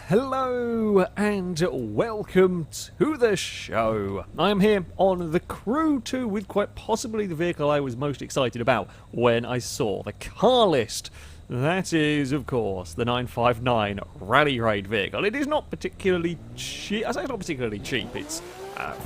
Hello and welcome to the show. I am here on the Crew 2 with quite possibly the vehicle I was most excited about when I saw the car list. That is, of course, the 959 Rally Raid vehicle. It is not particularly cheap. I say it's not particularly cheap. It's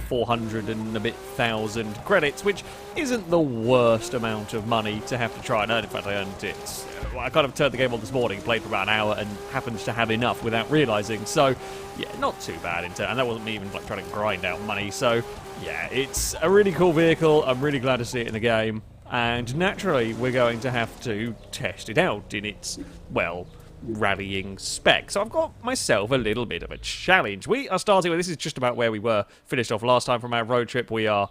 400 and a bit thousand credits, which isn't the worst amount of money to have to try and earn. In fact, I earned it. I kind of turned the game on this morning, played for about an hour, and happened to have enough without realising. So, yeah, not too bad in turn. And that wasn't me even like trying to grind out money. So, yeah, it's a really cool vehicle. I'm really glad to see it in the game. And naturally, we're going to have to test it out in its, well, rallying spec. So I've got myself a little bit of a challenge. We are starting with, this is just about where we were finished off last time from our road trip. We are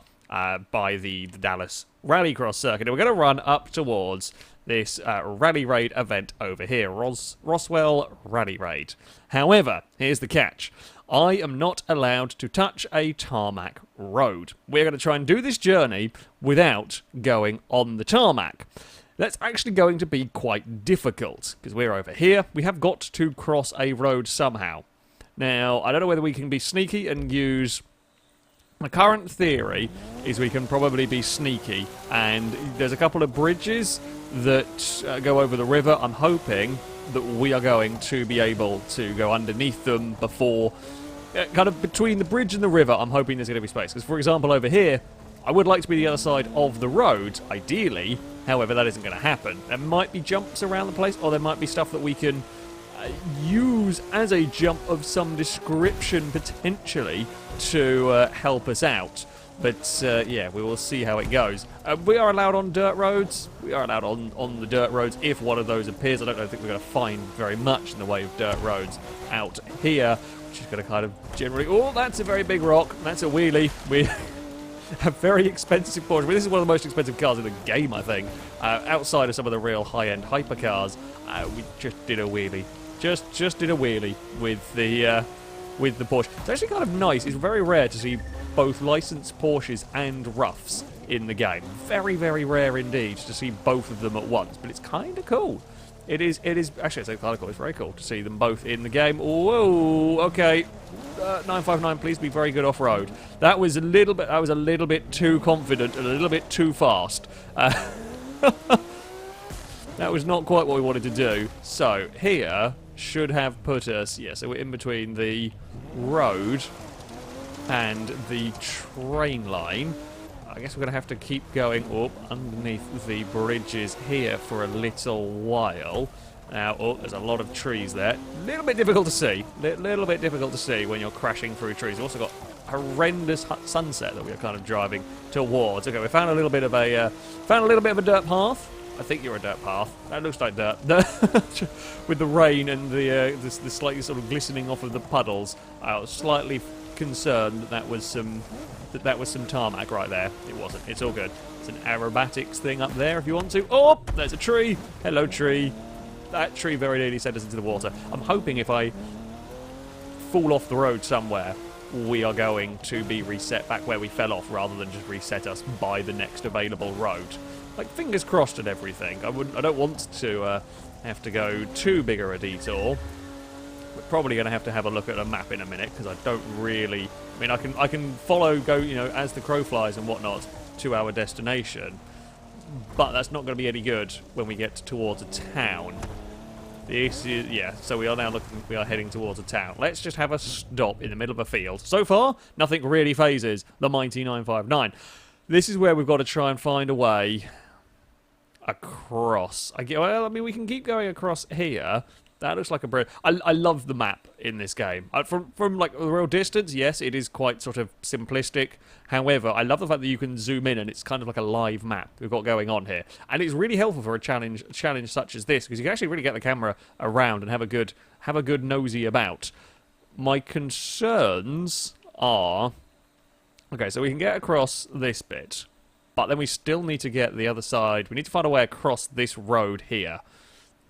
by the Dallas Rallycross circuit. And we're going to run up towards this Rally Raid event over here, Roswell Rally Raid. However, here's the catch. I am not allowed to touch a tarmac road. We're going to try and do this journey without going on the tarmac. That's actually going to be quite difficult, because we're over here. We have got to cross a road somehow. Now, I don't know whether we can be sneaky and use... My current theory is we can probably be sneaky, and there's a couple of bridges that go over the river. I'm hoping that we are going to be able to go underneath them before... kind of between the bridge and the river, I'm hoping there's going to be space. Because, for example, over here, I would like to be the other side of the road, ideally. However, that isn't going to happen. There might be jumps around the place, or there might be stuff that we can use as a jump of some description, potentially, to help us out. But, yeah, we will see how it goes. We are allowed on dirt roads. We are allowed on the dirt roads if one of those appears. I don't think we're going to find very much in the way of dirt roads out here, which is going to kind of generally... Oh, that's a very big rock. That's a wheelie. We... a very expensive Porsche. This is one of the most expensive cars in the game, I think. Outside of some of the real high-end hypercars, we just did a wheelie. Just did a wheelie with the Porsche. It's actually kind of nice. It's very rare to see both licensed Porsches and roughs in the game. Very, very rare indeed to see both of them at once. But it's kind of cool. It is. Actually, it's kind of cool. It's very cool to see them both in the game. Whoa. Okay. 959, please be very good off-road. That was a little bit too confident and a little bit too fast. That was not quite what we wanted to do. So, here should have put us... Yeah, so we're in between the road and the train line. I guess we're going to have to keep going up underneath the bridges here for a little while. Now, oh, there's a lot of trees there. A little bit difficult to see. Little bit difficult to see when you're crashing through trees. We've also got a horrendous sunset that we are kind of driving towards. Okay, we found a little bit of a dirt path. I think you're a dirt path. That looks like dirt. With the rain and the slightly sort of glistening off of the puddles, I was slightly concerned that was some tarmac right there. It wasn't. It's all good. It's an aerobatics thing up there if you want to. Oh, there's a tree. Hello, tree. That tree very nearly sent us into the water. I'm hoping if I fall off the road somewhere, we are going to be reset back where we fell off rather than just reset us by the next available road. Like, fingers crossed and everything. I don't want to have to go too bigger a detour. We're probably going to have a look at a map in a minute, because I don't really... I mean, I can go, you know, as the crow flies and whatnot, to our destination. But that's not going to be any good when we get towards a town. This is... Yeah, so we are heading towards a town. Let's just have a stop in the middle of a field. So far, nothing really phases the mighty 959. This is where we've got to try and find a way across. Well, I mean, we can keep going across here. That looks like a bridge. I love the map in this game. From like a real distance, yes, it is quite sort of simplistic. However, I love the fact that you can zoom in and it's kind of like a live map we've got going on here. And it's really helpful for a challenge such as this, because you can actually really get the camera around and have a good nosy about. My concerns are... Okay, so we can get across this bit, but then we still need to get the other side. We need to find a way across this road here.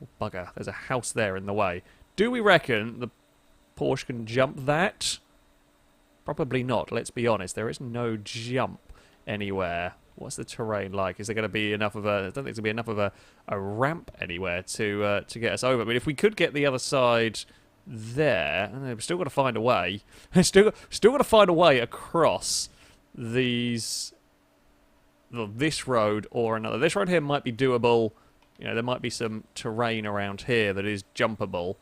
Oh, bugger, there's a house there in the way. Do we reckon the Porsche can jump that? Probably not, let's be honest. There is no jump anywhere. What's the terrain like? Is there going to be enough of a... I don't think there's going to be enough of a ramp anywhere to get us over. But if we could get the other side there, and we've still got to find a way. still got to find a way across these. Well, this road or another. This road here might be doable. You know, there might be some terrain around here that is jumpable.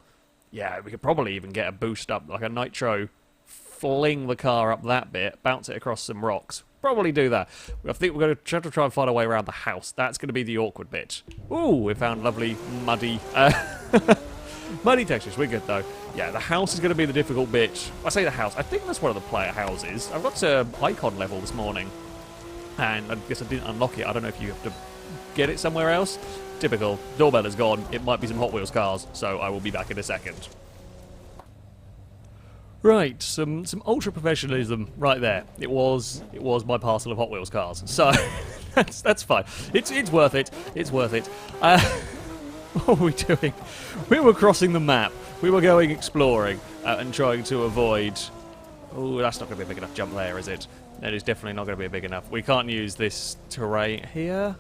Yeah, we could probably even get a boost up, like a nitro, fling the car up that bit, bounce it across some rocks. Probably do that. I think we're going to have to try and find a way around the house. That's going to be the awkward bit. Ooh, we found lovely muddy... muddy textures. We're good, though. Yeah, the house is going to be the difficult bit. I say the house. I think that's one of the player houses. I've got to icon level this morning, and I guess I didn't unlock it. I don't know if you have to get it somewhere else. Typical. Doorbell is gone. It might be some Hot Wheels cars, so I will be back in a second. Right, some ultra professionalism right there. It was my parcel of Hot Wheels cars, so that's fine. It's worth it. It's worth it. What were we doing? We were crossing the map. We were going exploring and trying to avoid. Oh, that's not going to be a big enough jump there, is it? That is definitely not going to be big enough. We can't use this terrain here.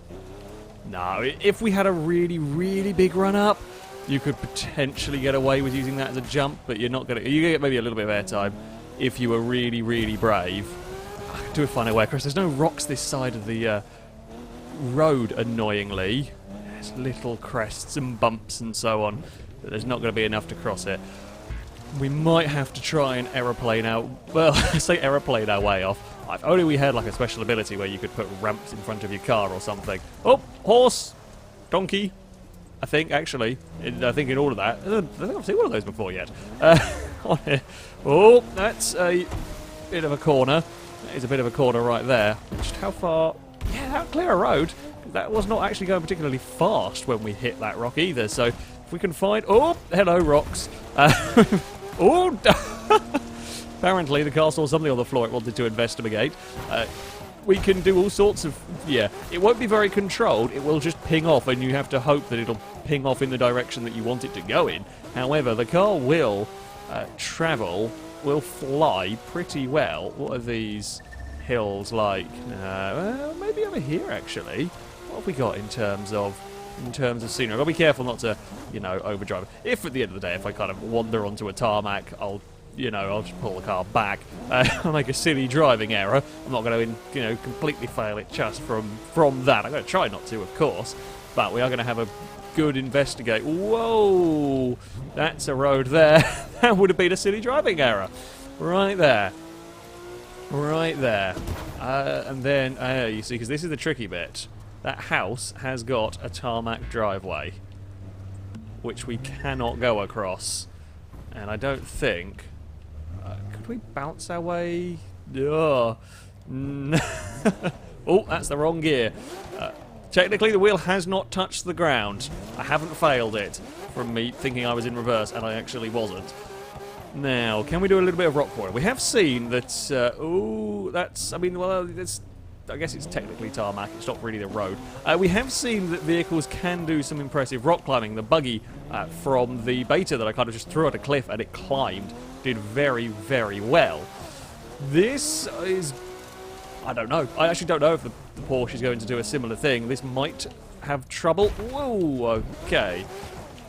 No, if we had a really, really big run up, you could potentially get away with using that as a jump, but you're not going to. You get maybe a little bit of airtime if you were really, really brave. I could do a funny way across. There's no rocks this side of the road, annoyingly. There's little crests and bumps and so on, but there's not going to be enough to cross it. We might have to try and aeroplane out. Well, I say aeroplane our way off. If only we had like a special ability where you could put ramps in front of your car or something. Oh, horse, donkey. I think actually, I think in all of that, I think I've seen one of those before yet. On here. Oh, that's a bit of a corner. That is a bit of a corner right there. Just how far? Yeah, that'll clear a road. That was not actually going particularly fast when we hit that rock either. So if we can find, oh, hello rocks. Oh. Apparently the car saw something on the floor it wanted to investigate. We can do all sorts of... Yeah, it won't be very controlled. It will just ping off, and you have to hope that it'll ping off in the direction that you want it to go in. However, the car will travel, will fly pretty well. What are these hills like? Well, maybe over here, actually. What have we got in terms of scenery? I've got to be careful not to, you know, overdrive. If at the end of the day, if I kind of wander onto a tarmac, I'll just pull the car back. I'll make a silly driving error. I'm not going to, completely fail it just from that. I'm going to try not to, of course, but we are going to have a good investigate. Whoa, that's a road there. That would have been a silly driving error, right there, right there. And then you see, because this is the tricky bit. That house has got a tarmac driveway, which we cannot go across, and I don't think. Could we bounce our way? Oh, that's the wrong gear. Technically, the wheel has not touched the ground. I haven't failed it from me thinking I was in reverse, and I actually wasn't. Now, can we do a little bit of rock crawling? We have seen that... that's... I mean, well, I guess it's technically tarmac. It's not really the road. We have seen that vehicles can do some impressive rock climbing. The buggy from the beta that I kind of just threw at a cliff and it climbed did very, very well. This is... I don't know. I actually don't know if the Porsche is going to do a similar thing. This might have trouble. Whoa, okay.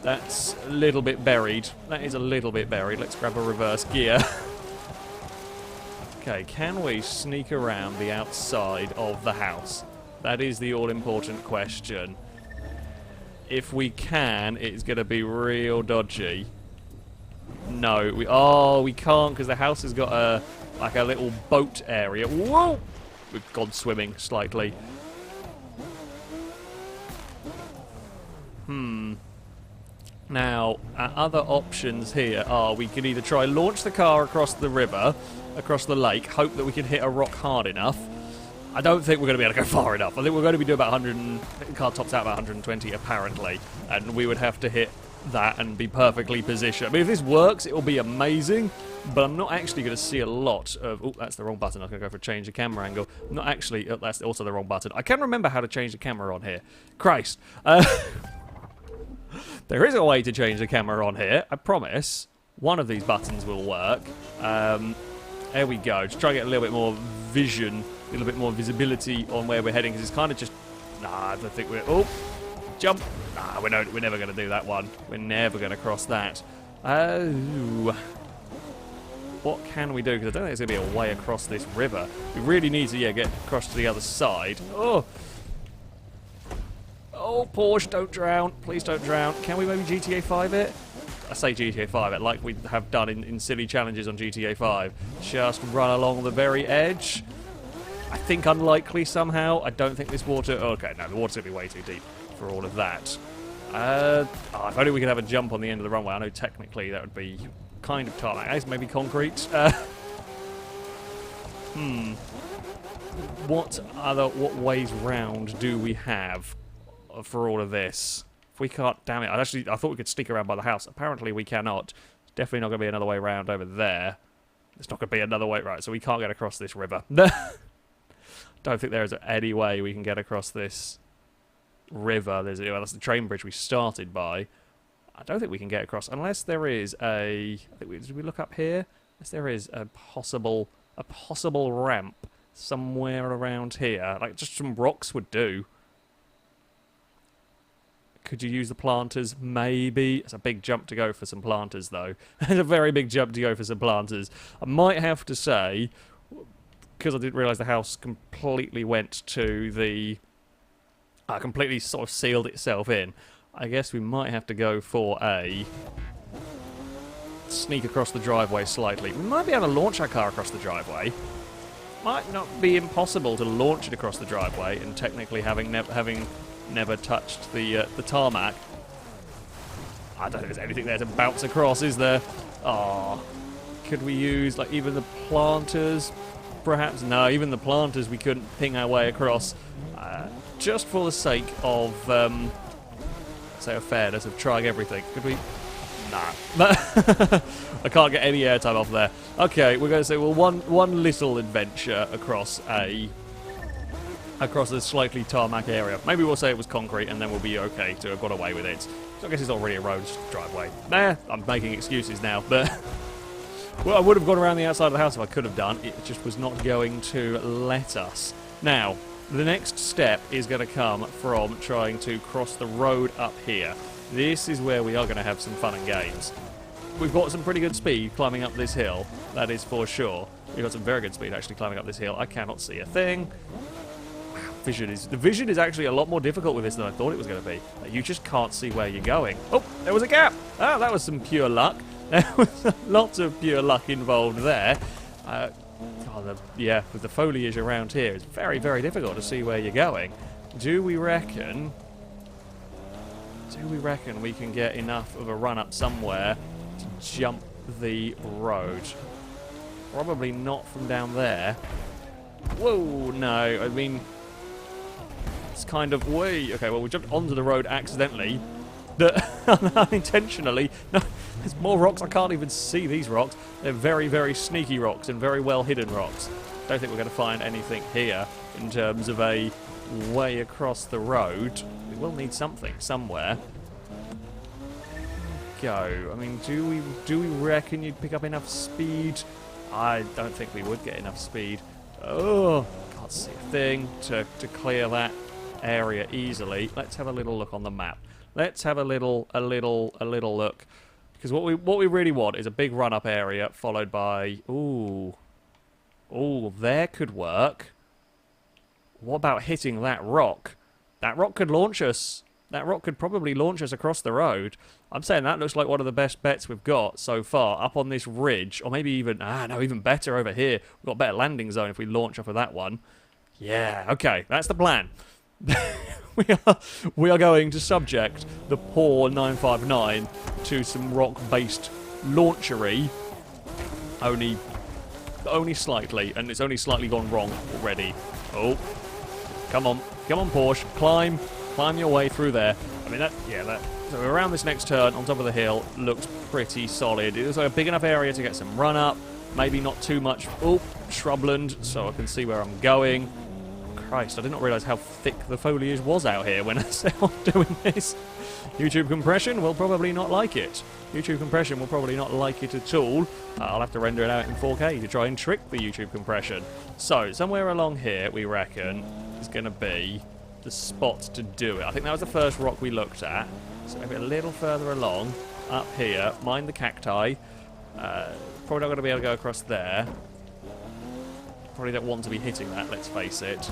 That's a little bit buried. That is a little bit buried. Let's grab a reverse gear. Okay, can we sneak around the outside of the house? That is the all-important question. If we can, it's going to be real dodgy. No, we can't, because the house has got a little boat area. Whoa! We've gone swimming slightly. Now, our other options here are we can either try launch the car across the river, across the lake, hope that we can hit a rock hard enough. I don't think we're going to be able to go far enough. I think we're going to be doing about 100, the car tops out about 120 apparently, and we would have to hit that and be perfectly positioned. I mean, if this works, it will be amazing, but I'm not actually going to see a lot of... Oh, that's the wrong button. I'm going to go for change the camera angle. I'm not actually... Oh, that's also the wrong button. I can remember how to change the camera on here. Christ. There is a way to change the camera on here, I promise. One of these buttons will work. There we go. Just try to get a little bit more vision, a little bit more visibility on where we're heading, because it's kind of just... Nah, I don't think we're... Oh! Jump! Nah, we're never going to do that one. We're never going to cross that. Oh. What can we do? Because I don't think there's going to be a way across this river. We really need to, yeah, get across to the other side. Oh! Oh, Porsche, don't drown. Please don't drown. Can we maybe GTA 5 it? I say GTA 5 it like we have done in silly challenges on GTA 5. Just run along the very edge. I think unlikely somehow. I don't think this water... Okay, no, the water's going to be way too deep for all of that. If only we could have a jump on the end of the runway. I know technically that would be kind of tarmac. I guess maybe concrete. What ways round do we have for all of this? If we can't, damn it! I thought we could sneak around by the house. Apparently we cannot. Definitely not going to be another way round over there. There's not going to be another way, right? So we can't get across this river. Don't think there is any way we can get across this river. That's the train bridge we started by. I don't think we can get across unless there is a. Did we look up here? Unless there is a possible ramp somewhere around here. Like just some rocks would do. Could you use the planters? Maybe. It's a big jump to go for some planters, though. It's a very big jump to go for some planters. I might have to say, because I didn't realise the house completely went to the... completely sort of sealed itself in. I guess we might have to go for a... sneak across the driveway slightly. We might be able to launch our car across the driveway. Might not be impossible to launch it across the driveway, and technically having never touched the tarmac. I don't think there's anything there to bounce across, is there? Oh, could we use like even the planters? Perhaps no. Even the planters we couldn't ping our way across. Just for the sake of say of fairness of trying everything. Could we? Nah. I can't get any airtime off there. Okay, we're going to say well one little adventure across this slightly tarmac area. Maybe we'll say it was concrete and then we'll be okay to have got away with it. So I guess it's not really a road, it's just a driveway. Nah, I'm making excuses now, but... well, I would have gone around the outside of the house if I could have done. It just was not going to let us. Now, the next step is going to come from trying to cross the road up here. This is where we are going to have some fun and games. We've got some pretty good speed climbing up this hill, that is for sure. We've got some very good speed actually climbing up this hill. I cannot see a thing. The vision is actually a lot more difficult with this than I thought it was going to be. You just can't see where you're going. Oh, there was a gap. Oh, that was some pure luck. There was lots of pure luck involved there. Yeah, with the foliage around here, it's very, very difficult to see where you're going. Do we reckon we can get enough of a run up somewhere to jump the road? Probably not from down there. Whoa, no, I mean... it's kind of way. Okay, well, we jumped onto the road accidentally. Unintentionally. No, there's more rocks. I can't even see these rocks. They're very, very sneaky rocks and very well hidden rocks. Don't think we're going to find anything here in terms of a way across the road. We will need something somewhere. Go. I mean, do we reckon you'd pick up enough speed? I don't think we would get enough speed. Oh, can't see a thing to clear that area easily. Let's have a little look on the map. Let's have a little look, because what we really want is a big run-up area followed by ooh, there could work. What about hitting that rock? That rock could launch us. That rock could probably launch us across the road. I'm saying that looks like one of the best bets we've got so far up on this ridge, or maybe even even better over here. We've got a better landing zone if we launch off of that one. Yeah, okay, that's the plan. we are going to subject the poor 959 to some rock-based launchery, only slightly, and it's only slightly gone wrong already. Oh, come on Porsche, climb your way through there. I mean so around this next turn on top of the hill looks pretty solid. It looks like a big enough area to get some run up, maybe not too much shrubland, so I can see where I'm going. Christ, I did not realise how thick the foliage was out here when I set off doing this. YouTube compression will probably not like it. YouTube compression will probably not like it at all. I'll have to render it out in 4K to try and trick the YouTube compression. So, somewhere along here, we reckon, is going to be the spot to do it. I think that was the first rock we looked at. So maybe a little further along, up here. Mind the cacti. Probably not going to be able to go across there. Probably don't want to be hitting that, let's face it.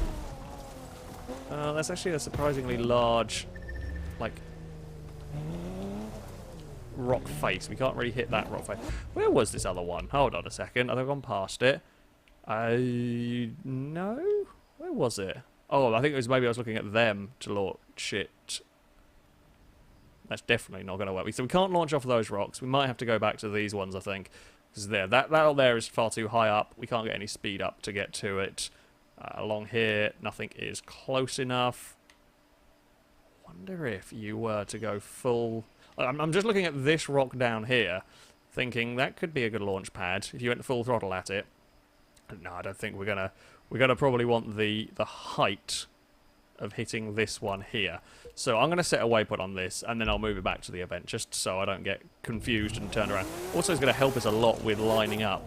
That's actually a surprisingly large, like, rock face. We can't really hit that rock face. Where was this other one? Hold on a second. I've gone past it. No? Where was it? Oh, I think it was maybe I was looking at them to launch it. That's definitely not going to work. So we can't launch off those rocks. We might have to go back to these ones, I think. Because that out there is far too high up. We can't get any speed up to get to it. Along here, nothing is close enough. Wonder if you were to go full... I'm just looking at this rock down here, thinking that could be a good launch pad if you went full throttle at it. No, I don't think we're gonna probably want the height of hitting this one here. So I'm gonna set a waypoint on this, and then I'll move it back to the event, just so I don't get confused and turned around. Also, it's gonna help us a lot with lining up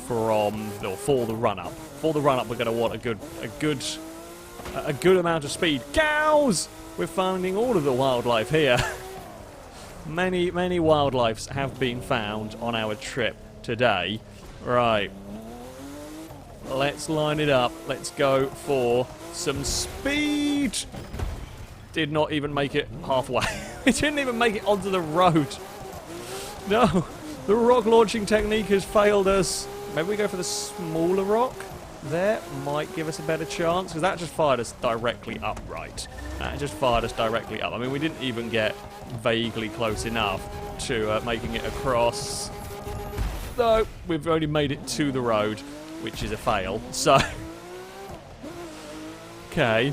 for the run up. For the run up, we're gonna want a good amount of speed. Cows! We're finding all of the wildlife here. Many wildlifes have been found on our trip today. Right. Let's line it up. Let's go for some speed. Did not even make it halfway. It didn't even make it onto the road. No. The rock launching technique has failed us. Maybe we go for the smaller rock. There might give us a better chance, because that just fired us directly up, right? That just fired us directly up. I mean, we didn't even get vaguely close enough to making it across. No, we've only made it to the road, which is a fail. So, okay,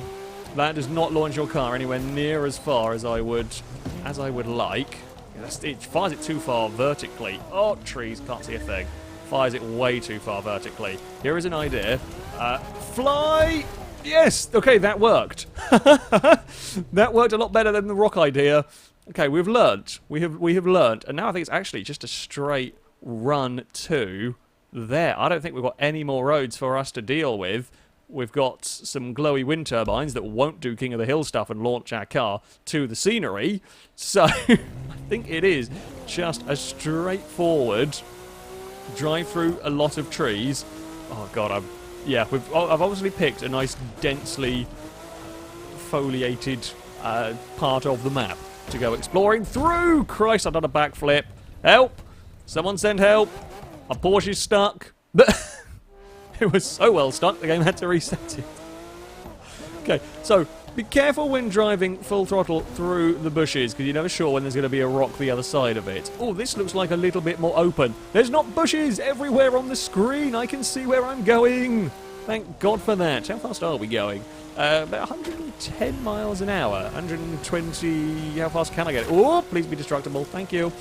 that does not launch your car anywhere near as far as I would like. It fires it too far vertically. Oh, trees, can't see a thing. Fires it way too far vertically. Here is an idea. Fly! Yes! Okay, that worked. That worked a lot better than the rock idea. Okay, we've learnt. We have learnt. And now I think it's actually just a straight run to there. I don't think we've got any more roads for us to deal with. We've got some glowy wind turbines that won't do King of the Hill stuff and launch our car to the scenery. So, I think it is just a straightforward drive through a lot of trees. Oh god, I've obviously picked a nice densely foliated part of the map to go exploring through. Christ, I've done a backflip. Help! Someone send help! My Porsche's stuck. It was so well stuck, the game had to reset it. Okay, so be careful when driving full throttle through the bushes, because you're never sure when there's going to be a rock the other side of it. Oh, this looks like a little bit more open. There's not bushes everywhere on the screen. I can see where I'm going. Thank God for that. How fast are we going? About 110 miles an hour. 120... How fast can I get? Oh, please be destructible. Thank you.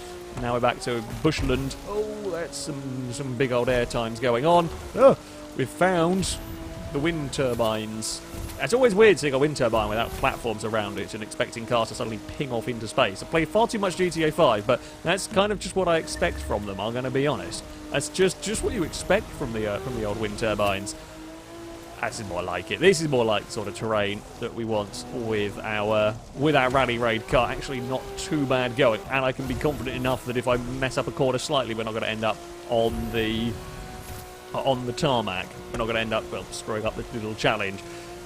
Now we're back to bushland. Oh, that's some big old air times going on. Oh, we've found the wind turbines. It's always weird seeing a wind turbine without platforms around it and expecting cars to suddenly ping off into space. I play far too much GTA 5, but that's kind of just what I expect from them, I'm going to be honest. That's just what you expect from the old wind turbines. This is more like it. This is more like the sort of terrain that we want with our rally raid car. Actually not too bad going, and I can be confident enough that if I mess up a corner slightly, we're not going to end up on the tarmac. We're not going to end up, well, screwing up the little challenge.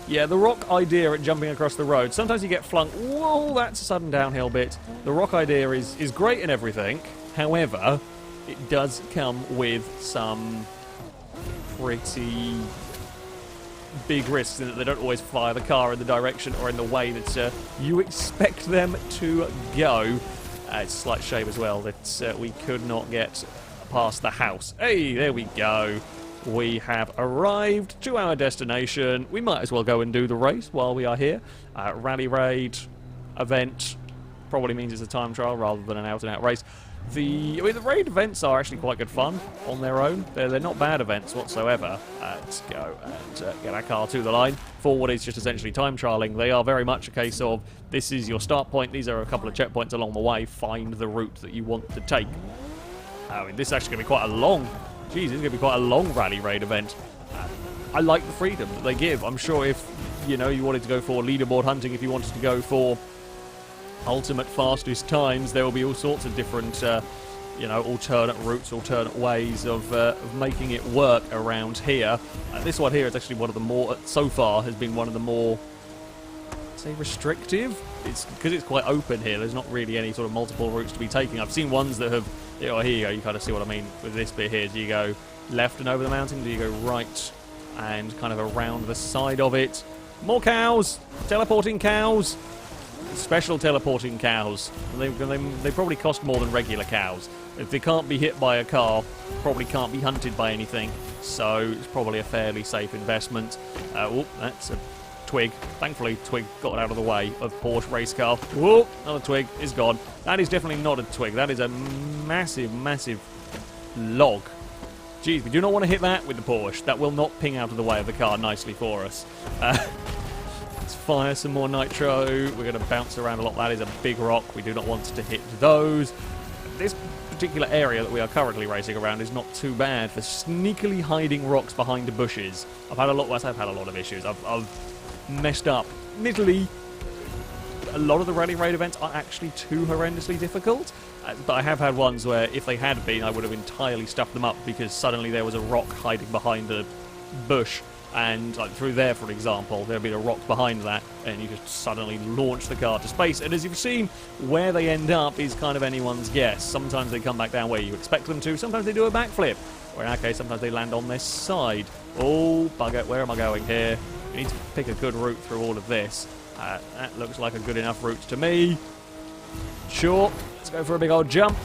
Yeah, the rock idea at jumping across the road, sometimes you get flung. Whoa, that's a sudden downhill bit. The rock idea is great and everything. However, it does come with some pretty big risks in that they don't always fire the car in the direction or in the way that you expect them to go. It's a slight shame as well that we could not get past the house. Hey, there we go. We have arrived to our destination. We might as well go and do the race while we are here. Rally raid event probably means it's a time trial rather than an out-and-out race. The raid events are actually quite good fun on their own. They're not bad events whatsoever. Let's go and get our car to the line. For what is just essentially time trialing, they are very much a case of this is your start point, these are a couple of checkpoints along the way, find the route that you want to take. I mean, this is actually going to be quite a long... Geez, it's going to be quite a long rally raid event. I like the freedom that they give. I'm sure if you know, you wanted to go for leaderboard hunting, if you wanted to go for ultimate fastest times, there will be all sorts of different, you know, alternate routes, alternate ways of making it work around here. This one here is actually one of the more, so far, has been one of the more, say, restrictive. It's because it's quite open here. There's not really any sort of multiple routes to be taking. I've seen ones that have, you know, here you go, you kind of see what I mean with this bit here. Do you go left and over the mountain? Do you go right and kind of around the side of it? More cows! Teleporting cows! Special teleporting cows. They probably cost more than regular cows. If they can't be hit by a car, probably can't be hunted by anything. So it's probably a fairly safe investment. Oh, that's a twig. Thankfully, twig got out of the way of Porsche race car. Whoa, another twig is gone. That is definitely not a twig. That is a massive, massive log. Geez, we do not want to hit that with the Porsche. That will not ping out of the way of the car nicely for us. Let's fire some more nitro. We're going to bounce around a lot. That is a big rock. We do not want to hit those. This particular area that we are currently racing around is not too bad for sneakily hiding rocks behind the bushes. I've had a lot of issues. I've messed up. Literally, a lot of the Rally Raid events are actually too horrendously difficult. But I have had ones where, if they had been, I would have entirely stuffed them up because suddenly there was a rock hiding behind a bush. And like through there, for example, there'd be a rock behind that, and you just suddenly launch the car to space. And as you've seen, where they end up is kind of anyone's guess. Sometimes they come back down where you expect them to. Sometimes they do a backflip. Or in our case, sometimes they land on their side. Oh, bugger, where am I going here? We need to pick a good route through all of this. That looks like a good enough route to me. Sure, let's go for a big old jump.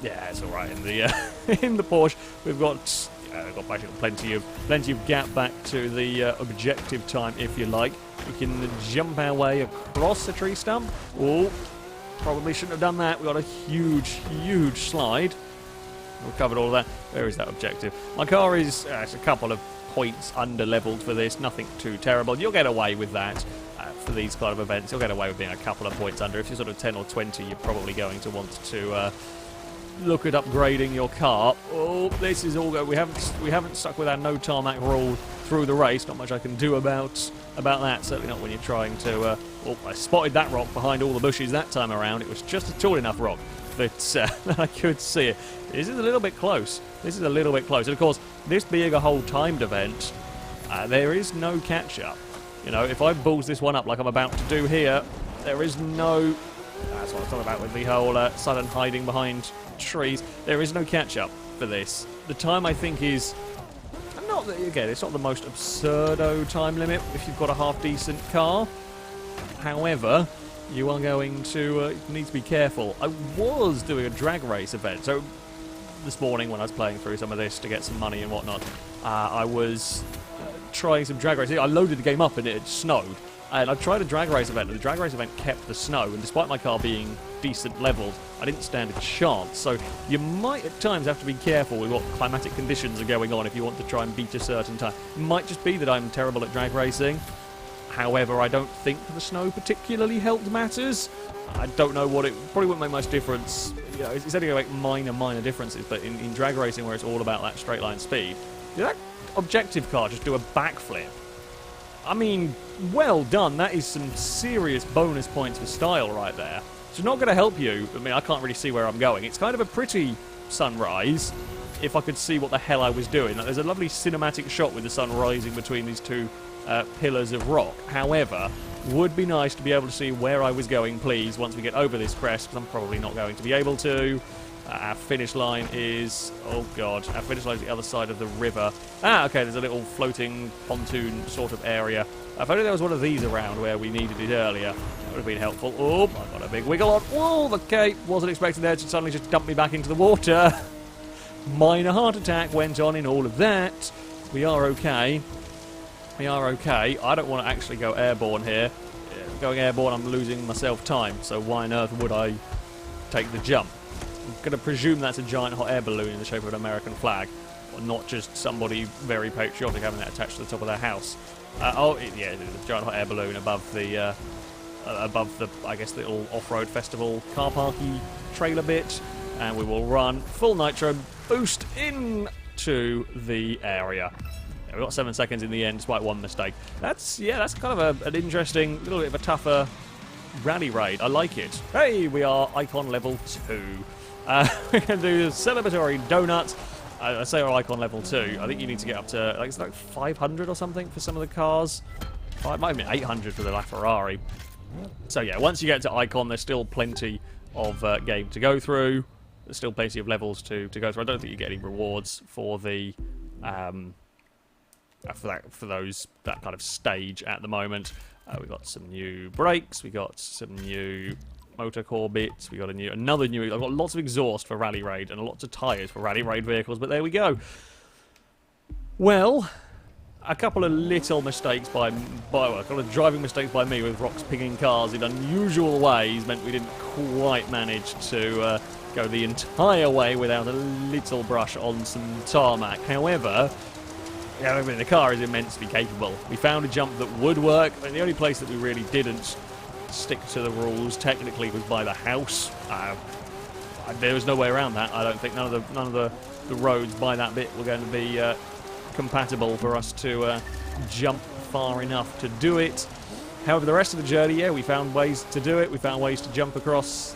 Yeah, it's all right in the in the Porsche. We've got basically plenty of gap back to the objective time, if you like. We can jump our way across the tree stump. Oh, probably shouldn't have done that. We got a huge slide. We've covered all of that. Where is that objective? My car is it's a couple of points under-leveled for this. Nothing too terrible. You'll get away with that for these kind of events. You'll get away with being a couple of points under. If you're sort of 10 or 20, you're probably going to want to look at upgrading your car. Oh, this is all good. We haven't stuck with our no tarmac rule through the race. Not much I can do about that. Certainly not when you're trying to. Oh, I spotted that rock behind all the bushes that time around. It was just a tall enough rock that I could see it. This is a little bit close. And of course, this being a whole timed event, there is no catch-up. You know, if I balls this one up like I'm about to do here, there is no... That's what I was talking about with the whole sudden hiding behind trees. There is no catch-up for this. The time, I think, is... Again, it's not the most absurdo time limit if you've got a half-decent car. However, you are going to need to be careful. I was doing a drag race event, so this morning when I was playing through some of this to get some money and whatnot, I was trying some drag racing. I loaded the game up and it had snowed. And I tried a drag race event, and the drag race event kept the snow, and despite my car being decent leveled, I didn't stand a chance. So you might at times have to be careful with what climatic conditions are going on if you want to try and beat a certain time. It might just be that I'm terrible at drag racing. However, I don't think the snow particularly helped matters. I don't know what it... Probably wouldn't make much difference. You know, it's only going to make minor differences, but in drag racing where it's all about that straight line speed, did that objective car just do a backflip? I mean, well done. That is some serious bonus points for style right there. It's not going to help you. I mean, I can't really see where I'm going. It's kind of a pretty sunrise, if I could see what the hell I was doing. Like, there's a lovely cinematic shot with the sun rising between these two pillars of rock. However, would be nice to be able to see where I was going, please, once we get over this crest, because I'm probably not going to be able to. Our finish line is... Oh, God. Our finish line is the other side of the river. Ah, okay, there's a little floating pontoon sort of area. If only there was one of these around where we needed it earlier, that would have been helpful. Oh, I got a big wiggle on. Whoa, okay. Wasn't expecting there to suddenly just dump me back into the water. Minor heart attack went on in all of that. We are okay. We are okay. I don't want to actually go airborne here. Going airborne, I'm losing myself time, so why on earth would I take the jump? I'm going to presume that's a giant hot air balloon in the shape of an American flag, or not just somebody very patriotic having that attached to the top of their house. Yeah, a giant hot air balloon above the, I guess, the little off-road festival car parky trailer bit, and we will run full nitro boost into the area. Yeah, we got 7 seconds in the end, despite one mistake. That's kind of an interesting, little bit of a tougher rally raid. I like it. Hey, we are icon level 2. We're going to do the celebratory donut. I say we're icon level 2. I think you need to get up to, like, it's like 500 or something for some of the cars. It might have been 800 for the LaFerrari. So yeah, once you get to icon, there's still plenty of game to go through. There's still plenty of levels to go through. I don't think you get any rewards for the for that kind of stage at the moment. We've got some new brakes. We got some new motor core bits. We got another new. I've got lots of exhaust for Rally Raid and lots of tyres for Rally Raid vehicles. But there we go. Well, a couple of little mistakes a couple of driving mistakes by me with rocks pinging cars in unusual ways meant we didn't quite manage to go the entire way without a little brush on some tarmac. However, yeah, I mean, the car is immensely capable. We found a jump that would work, and the only place that we really didn't stick to the rules technically was by the house. There was no way around that. I don't think none of the roads by that bit were going to be compatible for us to jump far enough to do it. However, the rest of the journey, yeah, we found ways to do it. We found ways to jump across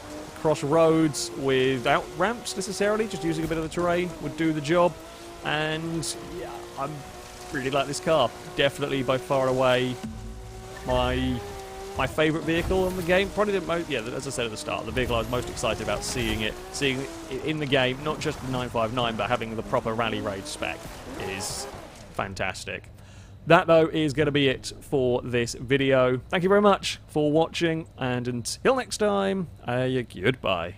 roads without ramps necessarily. Just using a bit of the terrain would do the job. And yeah, I really like this car. Definitely by far and away my favourite vehicle in the game. Probably the most, yeah, as I said at the start, the vehicle I was most excited about seeing it in the game, not just the 959, but having the proper Rally Raid spec is fantastic. That, though, is going to be it for this video. Thank you very much for watching, and until next time, goodbye.